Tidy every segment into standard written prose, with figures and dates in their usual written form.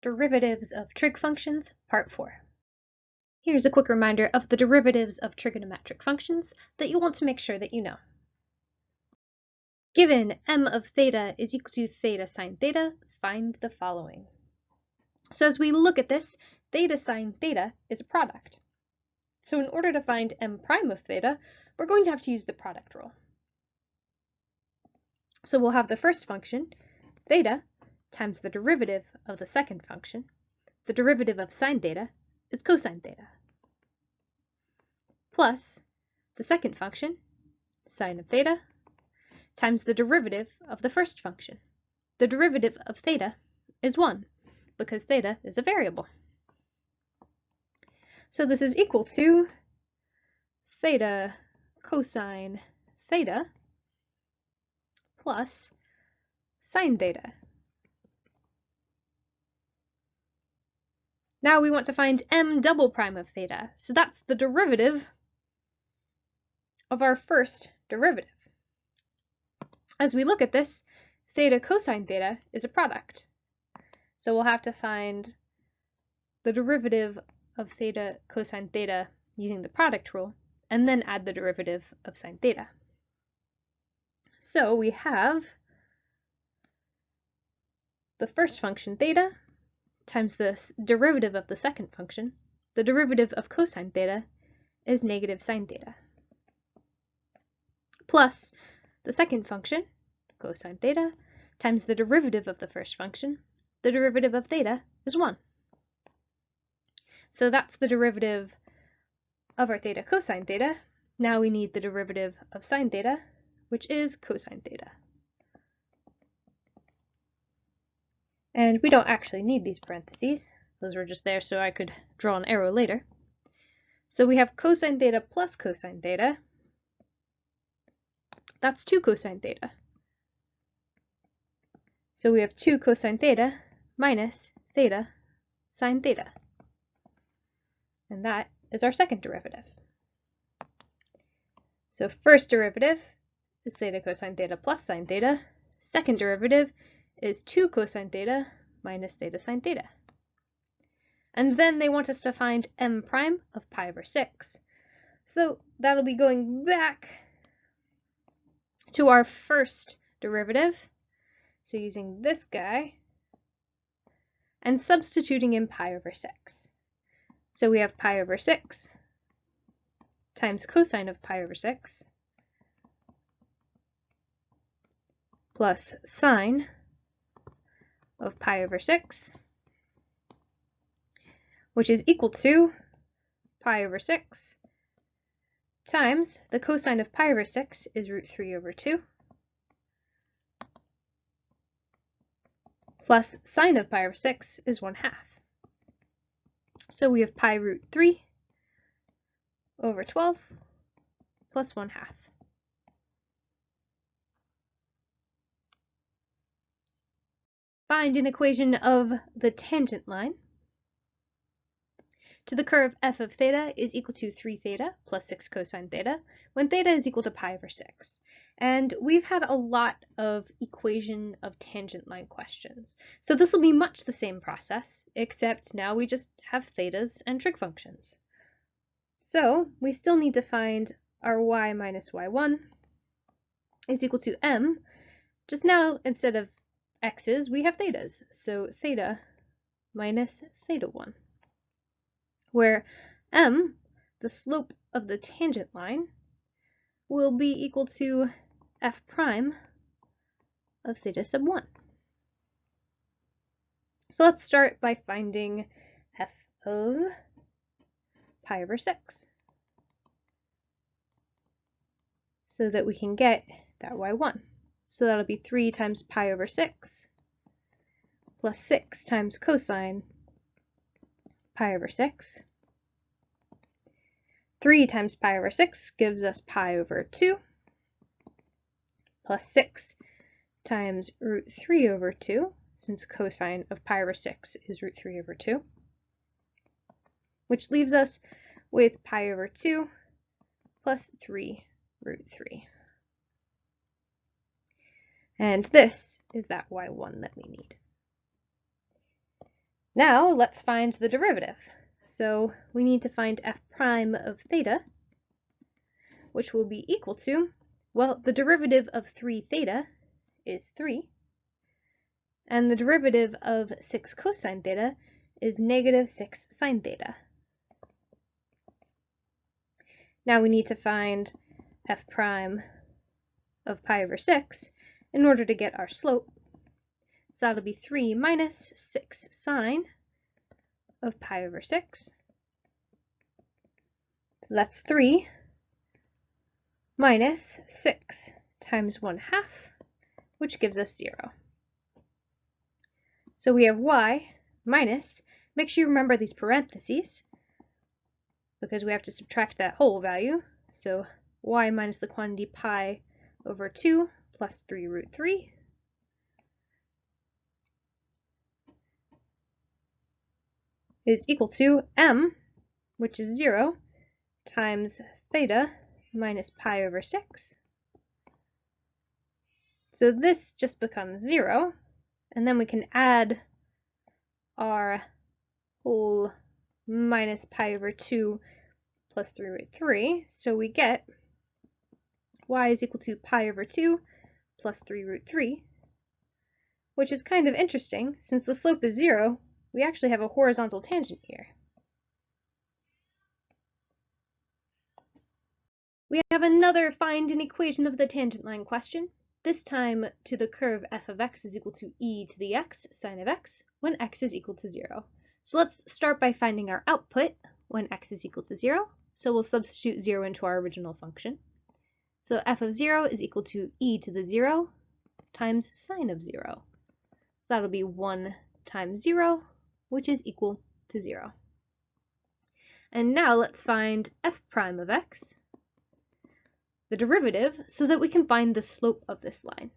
Derivatives of trig functions, Part 4. Here's a quick reminder of the derivatives of trigonometric functions that you'll want to make sure that you know. Given m of theta is equal to theta sine theta, find the following. So as we look at this, theta sine theta is a product. So in order to find m prime of theta, we're going to have to use the product rule. So we'll have the first function, theta, times the derivative of the second function. The derivative of sine theta is cosine theta, plus the second function, sine of theta, times the derivative of the first function. The derivative of theta is 1, because theta is a variable. So this is equal to theta cosine theta plus sine theta. Now we want to find m double prime of theta, so that's the derivative of our first derivative. As we look at this, theta cosine theta is a product. So we'll have to find the derivative of theta cosine theta using the product rule, and then add the derivative of sine theta. So we have the first function theta times the derivative of the second function. The derivative of cosine theta is negative sine theta, plus the second function, cosine theta, times the derivative of the first function. The derivative of theta is 1. So that's the derivative of our theta cosine theta. Now we need the derivative of sine theta, which is cosine theta. And we don't actually need these parentheses. Those were just there so I could draw an arrow later. So we have cosine theta plus cosine theta. That's 2 cosine theta. So we have 2 cosine theta minus theta sine theta. And that is our second derivative. So first derivative is theta cosine theta plus sine theta. Second derivative is 2 cosine theta minus theta sine theta. And then they want us to find m prime of pi over 6. So that'll be going back to our first derivative. So using this guy and substituting in pi over 6. So we have pi over 6 times cosine of pi over 6 plus sine of pi over 6, which is equal to pi over 6 times the cosine of pi over 6 is root 3 over 2 plus sine of pi over 6 is 1/2. So we have pi root 3 over 12 plus 1/2. Find an equation of the tangent line to the curve f of theta is equal to 3 theta plus 6 cosine theta when theta is equal to pi over 6. And we've had a lot of equation of tangent line questions. So this will be much the same process, except now we just have thetas and trig functions. So we still need to find our y minus y1 is equal to m. Just now, instead of x's, we have thetas. So theta minus theta 1, where m, the slope of the tangent line, will be equal to f prime of theta sub 1. So let's start by finding f of pi over 6 so that we can get that y1. So that'll be 3 times pi over 6 plus 6 times cosine pi over 6. 3 times pi over 6 gives us pi over 2 plus 6 times root 3 over 2, since cosine of pi over 6 is root 3 over 2, which leaves us with pi over 2 plus 3 root 3. And this is that y1 that we need. Now let's find the derivative. So we need to find f prime of theta, which will be equal to, well, the derivative of 3 theta is 3, and the derivative of 6 cosine theta is negative 6 sine theta. Now we need to find f prime of pi over 6 in order to get our slope. So that'll be 3 minus 6 sine of pi over 6. So that's 3 minus 6 times 1/2, which gives us 0. So we have y minus, make sure you remember these parentheses, because we have to subtract that whole value. So y minus the quantity pi over 2 plus 3 root 3 is equal to m, which is 0, times theta minus pi over 6. So this just becomes 0, and then we can add our whole minus pi over 2 plus 3 root 3. So we get y is equal to pi over 2 plus 3 root 3, which is kind of interesting. Since the slope is 0, we actually have a horizontal tangent here. We have another find an equation of the tangent line question, this time to the curve f of x is equal to e to the x sine of x when x is equal to 0. So let's start by finding our output when x is equal to 0. So we'll substitute 0 into our original function. So f of 0 is equal to e to the 0 times sine of 0. So that'll be 1 times 0, which is equal to 0. And now let's find f prime of x, the derivative, so that we can find the slope of this line.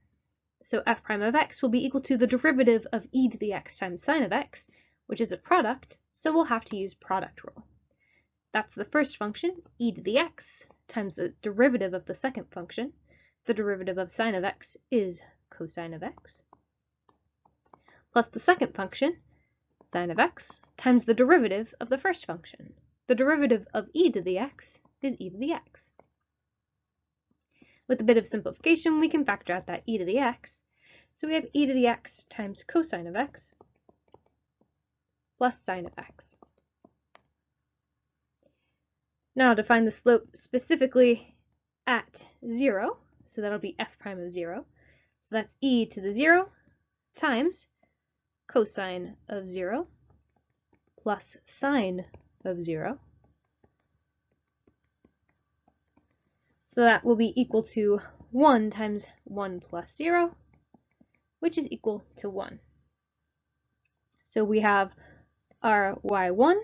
So f prime of x will be equal to the derivative of e to the x times sine of x, which is a product, so we'll have to use product rule. That's the first function, e to the x, times the derivative of the second function. The derivative of sine of x is cosine of x, plus the second function, sine of x, times the derivative of the first function. The derivative of e to the x is e to the x. With a bit of simplification, we can factor out that e to the x. So we have e to the x times cosine of x plus sine of x. Now to find the slope specifically at 0, so that'll be f prime of 0. So that's e to the 0 times cosine of 0 plus sine of 0. So that will be equal to 1 times 1 plus 0, which is equal to 1. So we have our y1,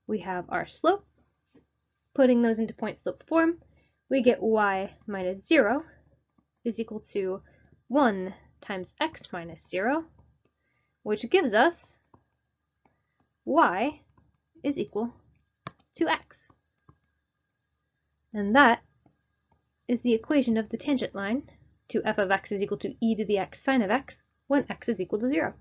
we have our slope. Putting those into point slope form, we get y minus 0 is equal to 1 times x minus 0, which gives us y is equal to x. And that is the equation of the tangent line to f of x is equal to e to the x sine of x when x is equal to 0.